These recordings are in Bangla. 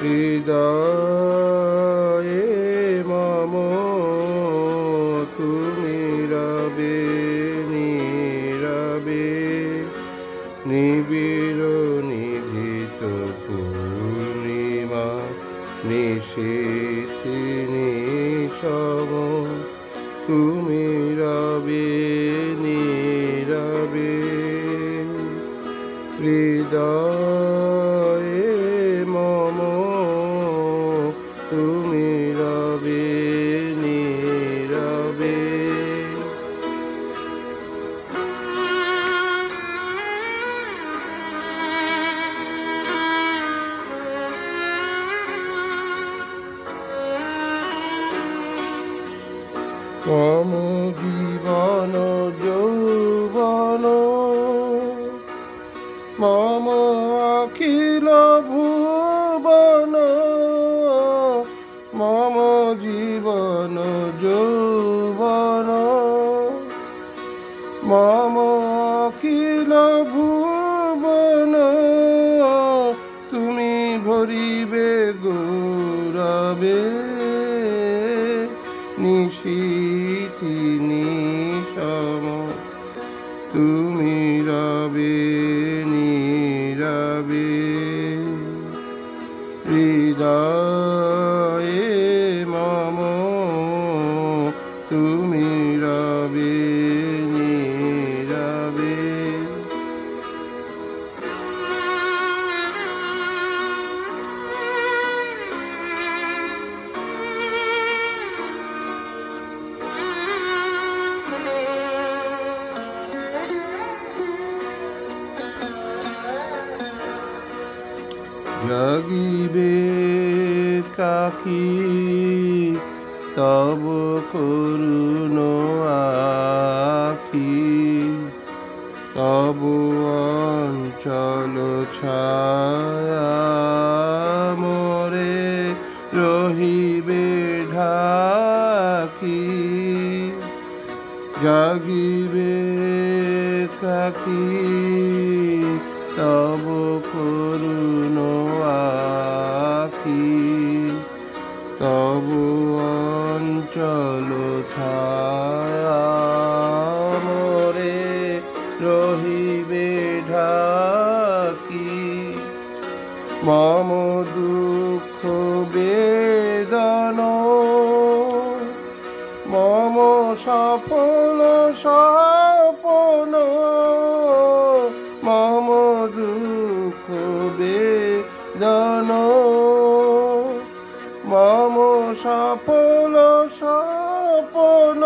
হৃদয়ে মম তুমি রবে নীরবে, নিবিড় নিভৃত পূর্ণিমা নিশীথি নিশম, তুমি রবে নীরবে। হৃদয়ে মম তুমি রবে নীরবে। মম জীবন যৌবন, মম অখিল ভুবন, মম জীবন যৌবন, মম অখিল ভুবন, তুমি ভরিবে গৌরবে, নিশীথি নিশম, তুমি রবে নীরবে। হৃদয়ে মম তুমি রবে নীরবে। জাগিবে কাকি তব করুণ আখি, তব অঞ্চল ছায়া মোরে রহিবে ঢাকি। জাগিবে কাকি তব করুণ আখি, তব অঞ্চল ছায়া মোরে রহিবে ঢাকি। মম দুঃখ বেদন, মম সফল স্বপন, মম দুঃখ বেদন, মম সফল স্বপন,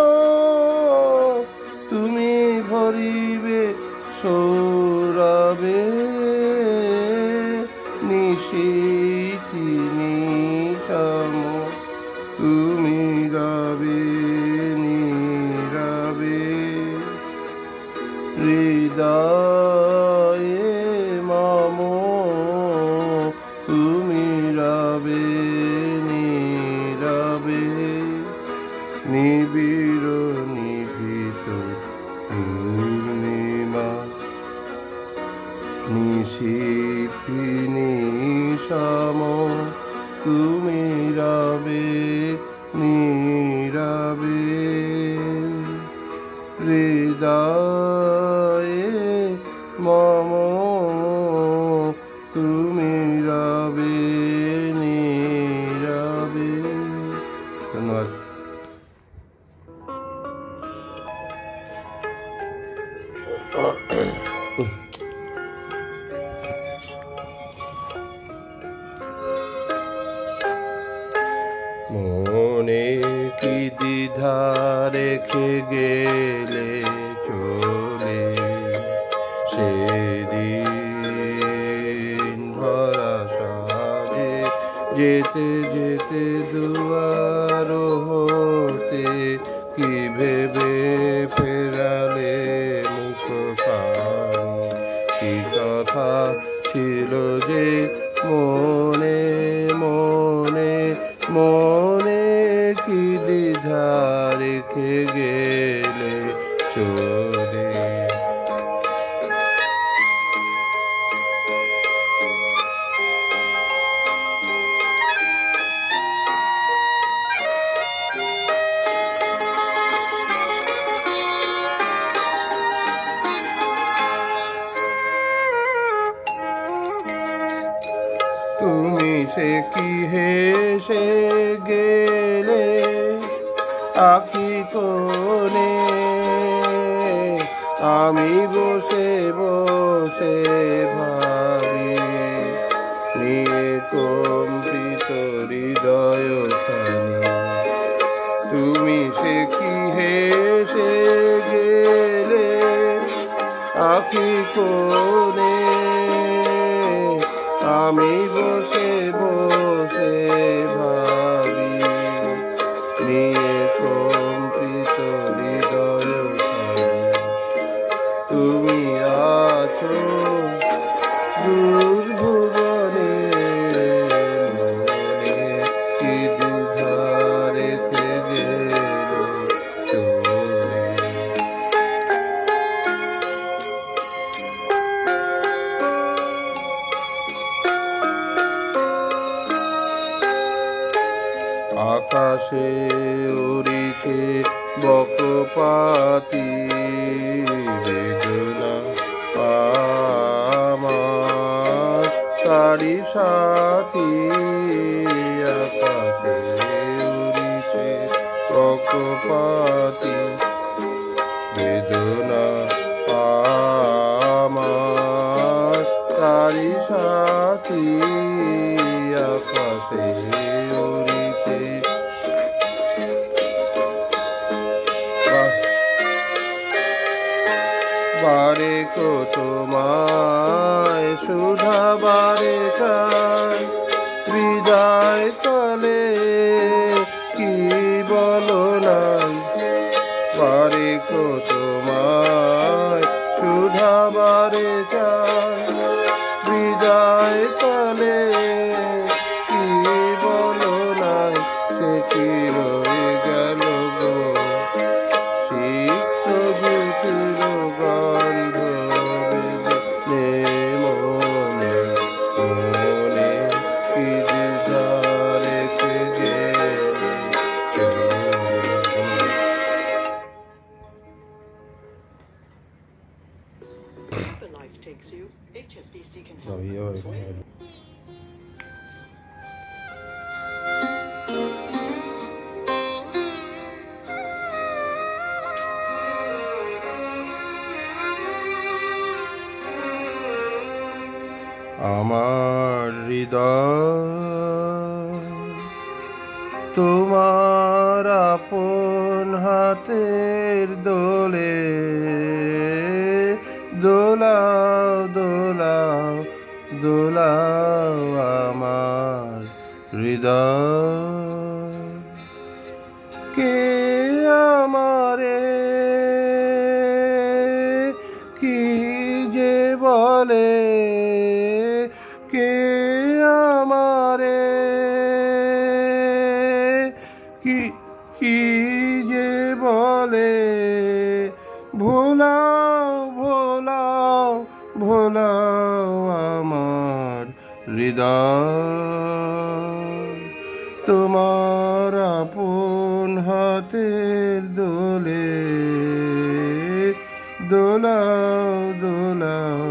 তুমি ভরিবে সৌরভে, নিশীথি নিশম, তুমি রবে নীরবে। হৃদয়ে মম তুমি রবে নীরবে, নিবিড় নিভৃত পূর্ণিমা নিশীথি নিশম, তুমি রবে নীরবে। হৃদয়ে মম তুমি রবে নীরবে। ধন্যবাদ। মনে কি দ্বিধা রেখে গেলে চলে, সেদিন ভরা সাজে যেতে যেতে দুয়ার হতে, কি ভেবে ফেরালে মুখ পানি, কি কথা ছিল যে মনে মনে, মনে কি দ্বিধা রেখে গেলে চলে। সে কি হেসে গেলে আখি কোণে, আমি বসে বসে ভাবি নিয়ে কম্পিত হৃদয়খানি। তুমি সে কি হেসে গেলে আখি কোণে, আমি বসে বসে ভাবি নিয়ে কম্পিত হৃদয়খানি। তুমি আছো দূর ভুবনে, মনে কি দ্বিধা রেখে গেলে চলে। আকাশে উড়িছে বকপাতি বেদনা আমার তারি সাথী। আকাশে উড়িছে বকপাতি বেদনা আমার তারি সাথী। আকাশে উড়িছে বারে কো তোমায় সুধা বারে চাই, বিদায় কালে কি বলো নাই। বারে কো তোমায় সুধা বারে চাই, বিদায় কালে কি বলো নাই। সে কি রয়ে গেল গো সিক্ত জুথির গন্ধ বেদনে, মনে মনে কি দ্বিধা রেখে গেলে চলে। Life takes you. HSBC can help. আমার হৃদয় তোমার আপন হাতের দোলে দোলাও দোলাও দোলাও আমার হৃদয়। কে আমারে কি যে বলে, কে আমারে কি কি যে বলে, ভোলাও ভোলাও ভোলাও আমার হৃদয়। তোমার আপন হাতের দোলে দোলাও দোলাও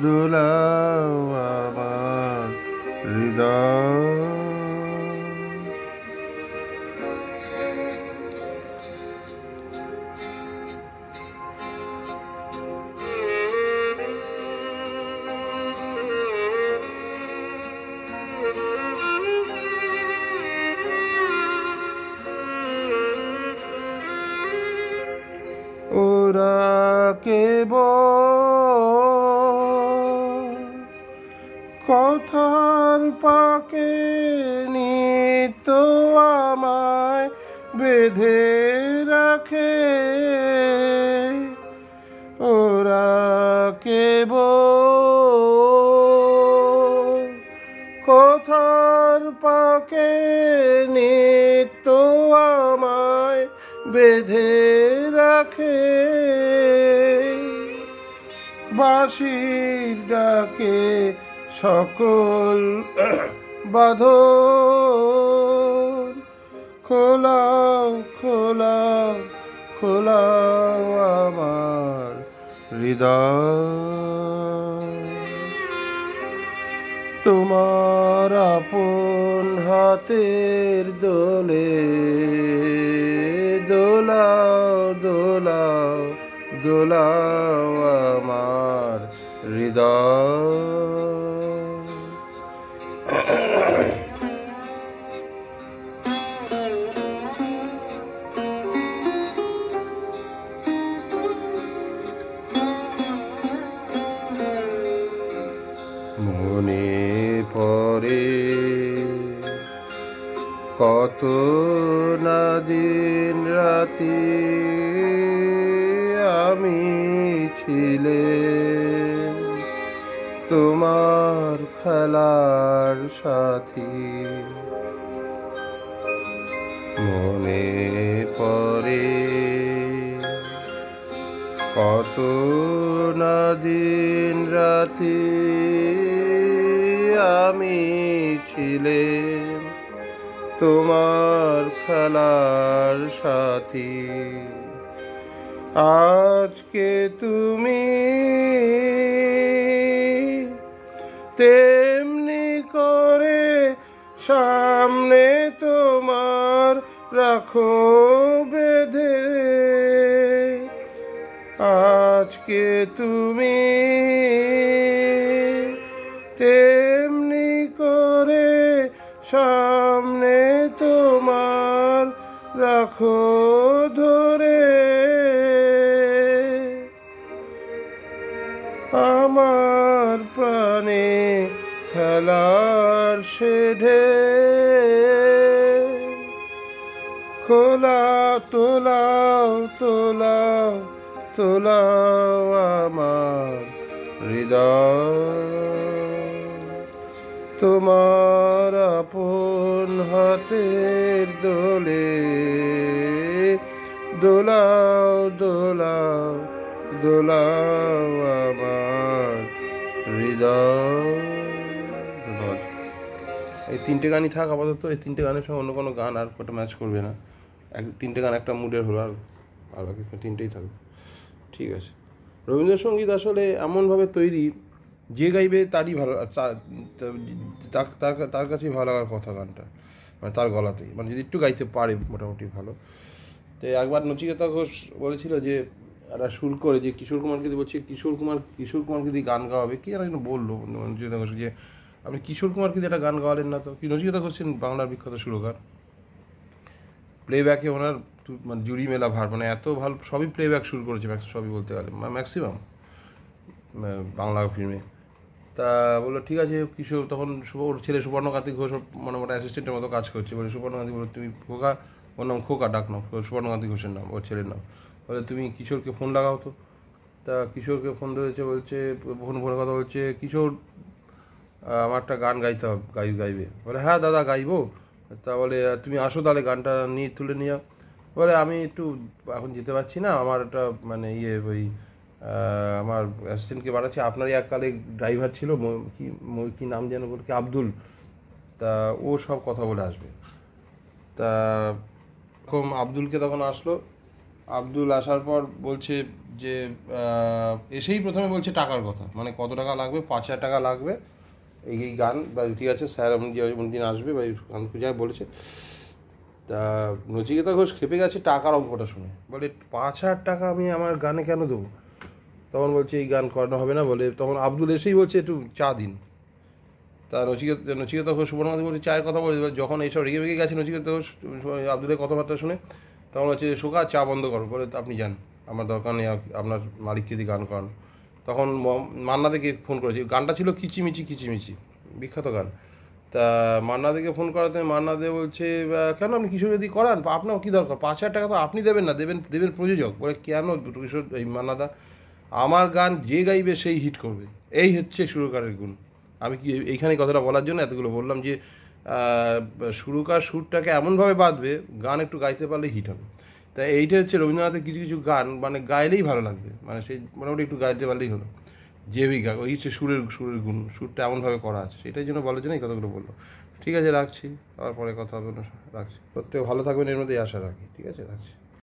দোলাও আমার হৃদয়। ওরা কেবল কথার পাকে নিত্য আমায় বেঁধে রাখে। ওরা কেবল কথার পাকে নিত্য আমায় বেঁধে রাখে। বাঁশির ডাকে সকল বাঁধন খোলাও খোলাও খোলাও আমার হৃদয়। তোমার আপন আপন হাতের দোলে দোলাও দোলাও দোলাও আমার হৃদয়। মনে পড়ে কত না দিন রাতি আমি ছিলাম তোমার খেলার সাথী। মনে পড়ে কত না দিন রাতি আমি ছিলাম তোমার খেলার সাথী। আজকে তুমি তেমনি করে সামনে তোমার রাখো বেঁধে। আজকে তুমি তেমনি করে সামনে তোমার রাখো ধরে। আমার প্রাণে খেলার শেডে খোলা তোলাও তোলাও তোলাও আমার হৃদয়। তোমার আপন হাতের দোলে দোলাও দোলাও দোলাও আমার হৃদয়। ধন্যবাদ। এই তিনটে গানই থাক আপাতত। এই তিনটে গানের সঙ্গে অন্য কোনো গান আর কটা ম্যাচ করবে না। তিনটে গান একটা মুডের হলো, আর বাকি তিনটেই থাকবে। ঠিক আছে। রবীন্দ্রসঙ্গীত আসলে এমনভাবে তৈরি, যে গাইবে তারই ভালো, তার কাছেই ভালো লাগার কথা গানটা, মানে তার গলাতেই, মানে যদি একটু গাইতে পারে মোটামুটি ভালো। তো একবার নচিকেতা ঘোষ বলেছিল যে একটা সুর করে, যে কিশোর কুমারকে বলছে কিশোর কুমারকে দিয়ে গান গাওয়াবে, কি আর বললো নচিকেতা ঘোষ যে আপনি কিশোর কুমারকে দিয়ে একটা গান গাওয়ালেন না তো। কি নচিকেতা ঘোষ বাংলার বিখ্যাত সুরকার, প্লেব্যাকে ওনার মানে জুড়ি মেলা ভার, মানে এত ভালো, সবই প্লেব্যাক শুরু করেছে, সবই বলতে গেলে ম্যাক্সিমাম বাংলা ফিল্মে। তা বললো ঠিক আছে কিশোর, তখন ওর ছেলে সুবর্ণকান্তি ঘোষ মোটামুটি অ্যাসিস্ট্যান্টের মতো কাজ করছে। বলে সুবর্ণকান্তি বলো তুমি খোকা, ওর নাম খোকা ডাক নাও, সুবর্ণকান্তি ঘোষের নাম ওর ছেলের নাম। বলে তুমি কিশোরকে ফোন লাগাও তো। তা কিশোরকে ফোন ধরেছে, বলছে ফোনে কথা বলছে, কিশোর আমার একটা গান গাইতে হবে, গাইবে। বলে হ্যাঁ দাদা গাইবো। তা বলে তুমি আসো তাহলে গানটা নিয়ে তুলে নিয়ে। বলে আমি একটু এখন যেতে পারছি না, আমার একটা মানে ওই আমার অ্যাসিস্ট্যান্টকে বাড়াচ্ছি, আপনারই এককালে ড্রাইভার ছিল কি নাম যেন বলে কি আব্দুল, তা ও সব কথা বলে আসবে। তা এরকম আব্দুলকে তখন আসলো। আব্দুল আসার পর বলছে যে এসেই প্রথমে বলছে টাকার কথা, মানে কত টাকা লাগবে, 5,000 টাকা লাগবে এই গান, বা ঠিক আছে স্যার এমন দিন আসবে বা গান খুঁজে বলেছে। তা নচিকেতা ঘোষ খেপে গেছে টাকার অঙ্কটা শুনে। বলে 5,000 টাকা আমি আমার গানে কেন দেবো? তখন বলছে এই গান করানো হবে না। বলে তখন আব্দুল এসেই বলছে একটু চা দিন। তা নচিকেতা ঘোষ সুবর্ণকান্তি বলছে চায়ের কথা বলে। যখন এইসব রেগে বেগে গেছে নচিকেতা ঘোষ আব্দুলের কথাবার্তা শুনে, তখন হচ্ছে শোকা চা বন্ধ করো। বলে আপনি যান, আমার দরকার নেই আপনার মালিককে দিয়ে গান করান। তখন মান্না থেকে ফোন করেছি, গানটা ছিল কিচিমিচি কিচিমিচি, বিখ্যাত গান। তা মান্না দিকে ফোন করাতে মান্না দে বলছে কেন আপনি কিশোর যদি করান, আপনার কী দরকার, 5,000 টাকা তো আপনি দেবেন না, দেবেন প্রযোজক। বলে কেন দুটো কিশোর এই মান্নাদা, আমার গান যে গাইবে সেই হিট করবে, এই হচ্ছে সুরকারের গুণ। আমি কি এইখানে কথাটা বলার জন্য এতগুলো বললাম যে সুরকার সুরটাকে এমনভাবে বাঁধবে গান একটু গাইতে পারলে হিট হবে। তাই এইটা হচ্ছে রবীন্দ্রনাথের কিছু কিছু গান মানে গাইলেই ভালো লাগবে, মানে সেই মোটামুটি একটু গাইতে পারলেই হলো, যেই গান ওই হচ্ছে সুরের গুণ, সুরটা এমনভাবে করা আছে, সেটাই জন্য বলার জন্য এই কথাগুলো বললো। ঠিক আছে রাখছি, আবার পরে কথা হবে, রাখছি। প্রত্যেকে ভালো থাকবেন এর মধ্যেই আশা রাখি। ঠিক আছে রাখছি।